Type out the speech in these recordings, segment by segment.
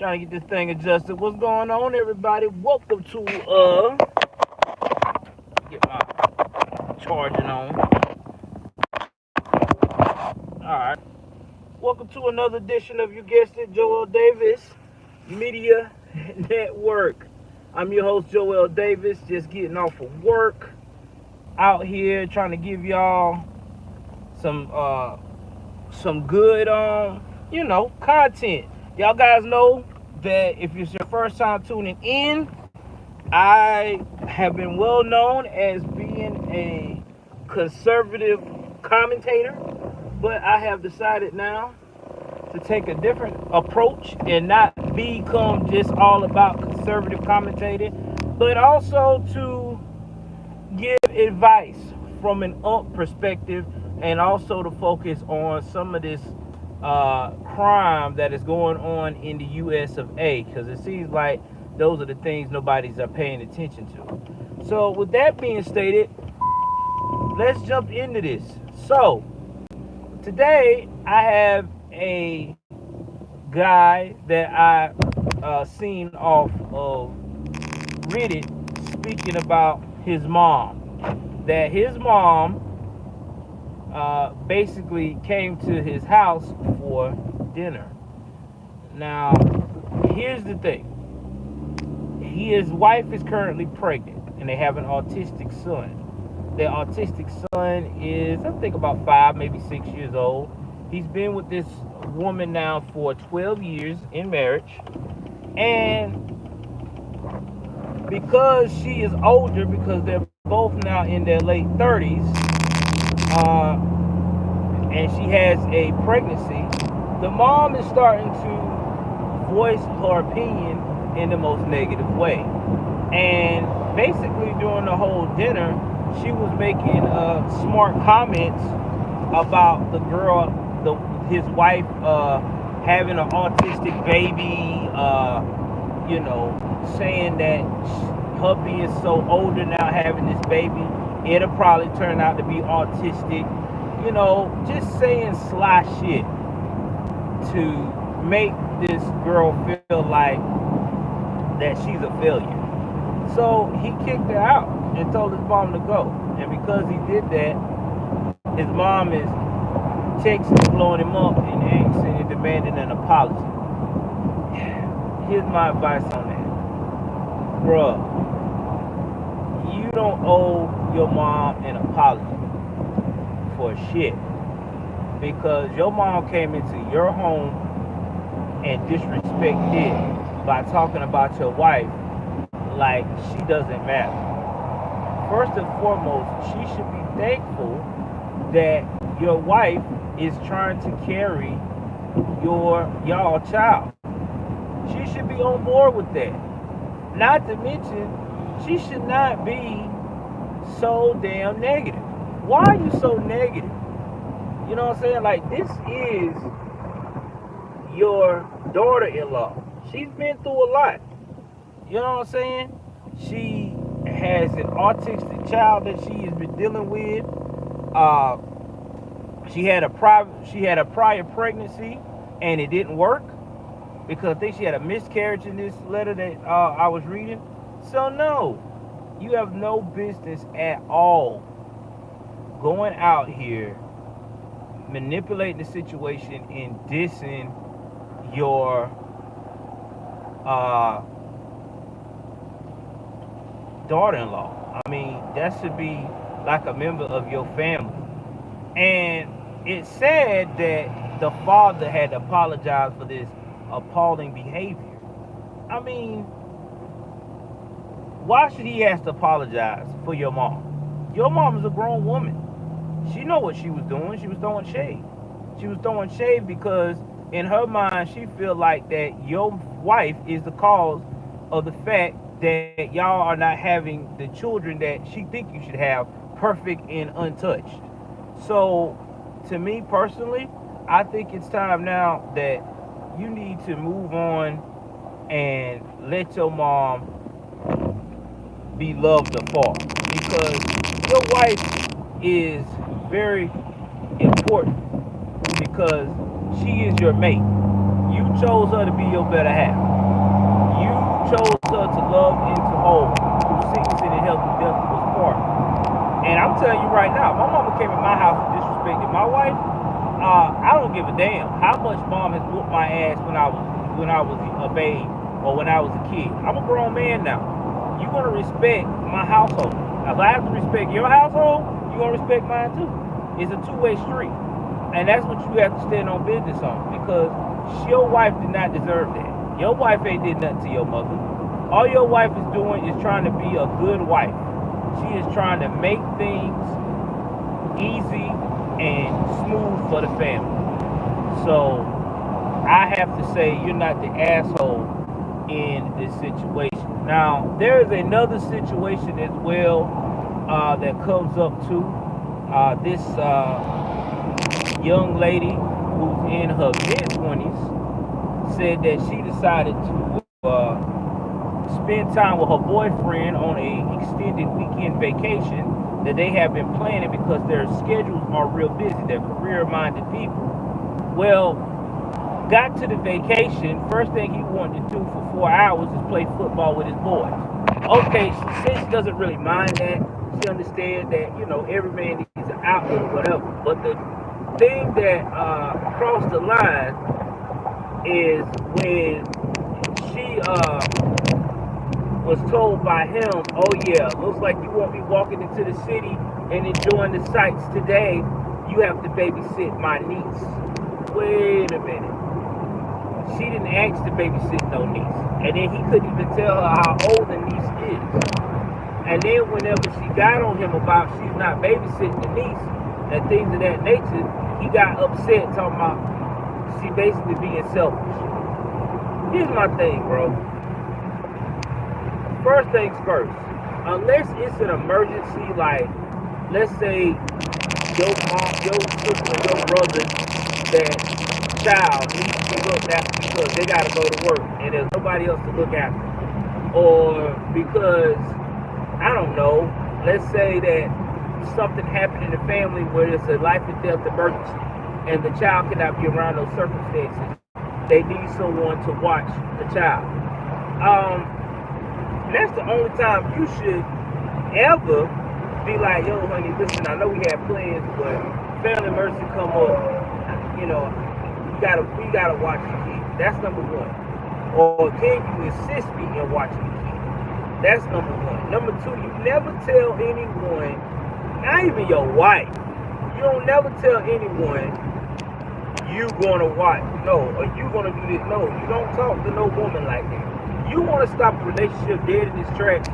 Trying to get this thing adjusted. What's going on, everybody? Welcome to get my charging on. Alright. Welcome to another edition of, you guessed it, Joel Davis Media Network. I'm your host, Joel Davis, just getting off of work. Out here trying to give y'all some good content. Y'all guys know that if it's your first time tuning in, I have been well known as being a conservative commentator, but I have decided now to take a different approach and not become just all about conservative commentating, but also to give advice from an ump perspective, and also to focus on some of this crime that is going on in the US of A, because it seems like those are the things nobody's paying attention to. So with that being stated, let's jump into this. So today I have a guy that I seen off of Reddit speaking about his mom. That his mom basically came to his house for dinner. Now, here's the thing. His wife is currently pregnant, and they have an autistic son. Their autistic son is, I think, about 5, maybe 6 years old. He's been with this woman now for 12 years in marriage. And because she is older, because they're both now in their late 30s, and she has a pregnancy, the mom is starting to voice her opinion in the most negative way. And basically during the whole dinner, she was making smart comments about the girl, his wife, having an autistic baby, saying that her being so older now, having this baby, it'll probably turn out to be autistic. Just saying sly shit to make this girl feel like that she's a failure. So he kicked her out and told his mom to go. And because he did that, his mom is texting, blowing him up, and asking and demanding an apology. Here's my advice on that. Bruh, you don't owe your mom an apology for shit. Because your mom came into your home and disrespected by talking about your wife like she doesn't matter. First and foremost, she should be thankful that your wife is trying to carry y'all child. She should be on board with that. Not to mention, she should not be so damn negative. Why are you so negative? You know what I'm saying? Like, this is your daughter-in-law. She's been through a lot. You know what I'm saying? She has an autistic child that she has been dealing with. She had a prior pregnancy, and it didn't work because I think she had a miscarriage in this letter that I was reading. So no, you have no business at all going out here manipulating the situation and dissing your daughter-in-law. I mean, that should be like a member of your family. And it's sad that the father had to apologize for this appalling behavior. I mean, why should he have to apologize for your mom? Your mom is a grown woman. She know what she was doing. She was throwing shade. She was throwing shade because in her mind, she feel like that your wife is the cause of the fact that y'all are not having the children that she think you should have, perfect and untouched. So, to me personally, I think it's time now that you need to move on and let your mom be loved afar, because your wife is very important because she is your mate. You chose her to be your better half. chose her to love and to hold. Through sickness and in health and death was part. And I'm telling you right now, my mama came in my house and disrespected my wife. I don't give a damn how much mom has whooped my ass when I was a babe or when I was a kid. I'm a grown man now. You're gonna respect my household. If I have to respect your household, you're gonna respect mine too. It's a two-way street. And that's what you have to stand on business on, because your wife did not deserve that. Your wife ain't did nothing to your mother. All your wife is doing is trying to be a good wife. She is trying to make things easy and smooth for the family. So I have to say you're not the asshole in this situation. Now, there is another situation as well that comes up too. This young lady who's in her mid-20s said that she decided to spend time with her boyfriend on a extended weekend vacation that they have been planning because their schedules are real busy. They're career-minded people. Well, got to the vacation, first thing he wanted to do for 4 hours is play football with his boys. Okay, she says she doesn't really mind that. She understands that, you know, every man needs an outlet or whatever. But the thing that crossed the line is when she was told by him, oh yeah, looks like you won't be walking into the city and enjoying the sights today. You have to babysit my niece. Wait a minute. She didn't ask to babysit no niece. And then he couldn't even tell her how old the niece is. And then whenever she got on him about she's not babysitting the niece and things of that nature, he got upset talking about she basically being selfish. Here's my thing, bro. First things first, unless it's an emergency, like let's say your mom, your sister, your brother, that child needs to be looked after because they gotta go to work and there's nobody else to look after. Or because, I don't know, let's say that something happened in the family where it's a life and death emergency and the child cannot be around those circumstances. They need someone to watch the child. That's the only time you should ever be like, yo, honey, listen, I know we had plans, but family emergency come up, you know, we gotta watch the kid. That's number one. Or can you assist me in watching the kid? That's number one. Number two, you never tell anyone, not even your wife, you don't never tell anyone you gonna watch, no, or you gonna do this. No, you don't talk to no woman like that. You want to stop a relationship dead in its tracks,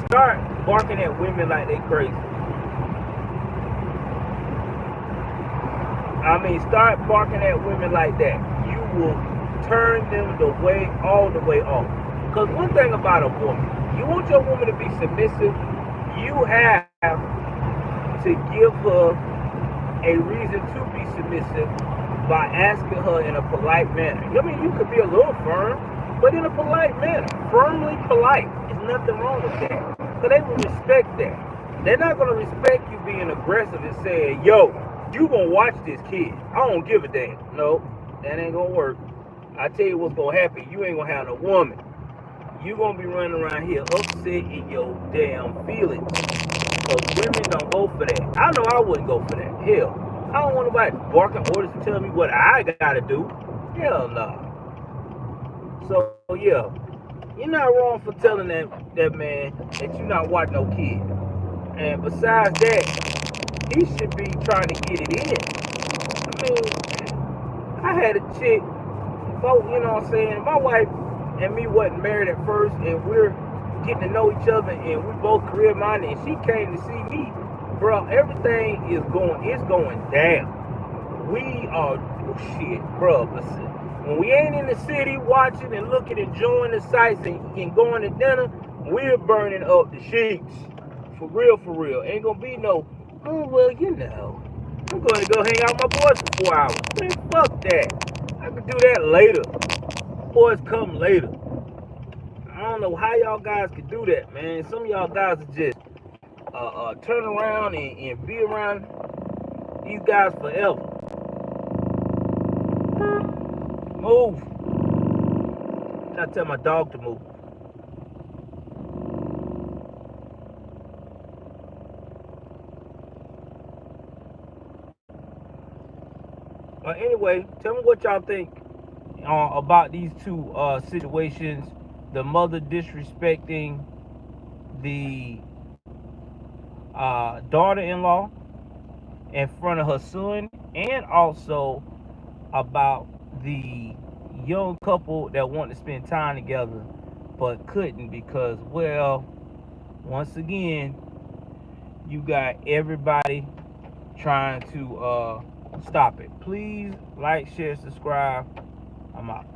start barking at women like they crazy. I mean, start barking at women like that. You will turn them all the way off. Because one thing about a woman, you want your woman to be submissive, you have to give her a reason to be submissive by asking her in a polite manner. I mean, you could be a little firm, but in a polite manner. Firmly polite. There's nothing wrong with that. So they will respect that. They're not going to respect you being aggressive and saying, yo, you going to watch this kid. I don't give a damn. No, that ain't going to work. I tell you what's going to happen. You ain't going to have no woman. You going to be running around here upset in your damn feelings. Because women don't go for that. I know I wouldn't go for that. Hell, I don't want nobody barking orders to tell me what I got to do. Hell no. Nah. So yeah, you're not wrong for telling that man that you're not watching no kid. And besides that, he should be trying to get it in. I mean, I had a chick, folks, you know what I'm saying? My wife and me wasn't married at first, and we're getting to know each other, and we both career minded. And she came to see me, bro. Everything is going down. We are shit, bro. Listen. When we ain't in the city watching and looking, enjoying the sights and going to dinner, we're burning up the sheets. For real. Ain't gonna be no, oh, well, you know, I'm going to go hang out with my boys for 4 hours. Man, fuck that. I can do that later. Boys come later. I don't know how y'all guys could do that, man. Some of y'all guys are just turn around and be around these guys forever. Move. I tell my dog to move. Anyway, tell me what y'all think about these two situations. The mother disrespecting the daughter-in-law in front of her son, and also about the young couple that wanted to spend time together but couldn't because, well, once again, you got everybody trying to stop it. Please like, share, subscribe. I'm out.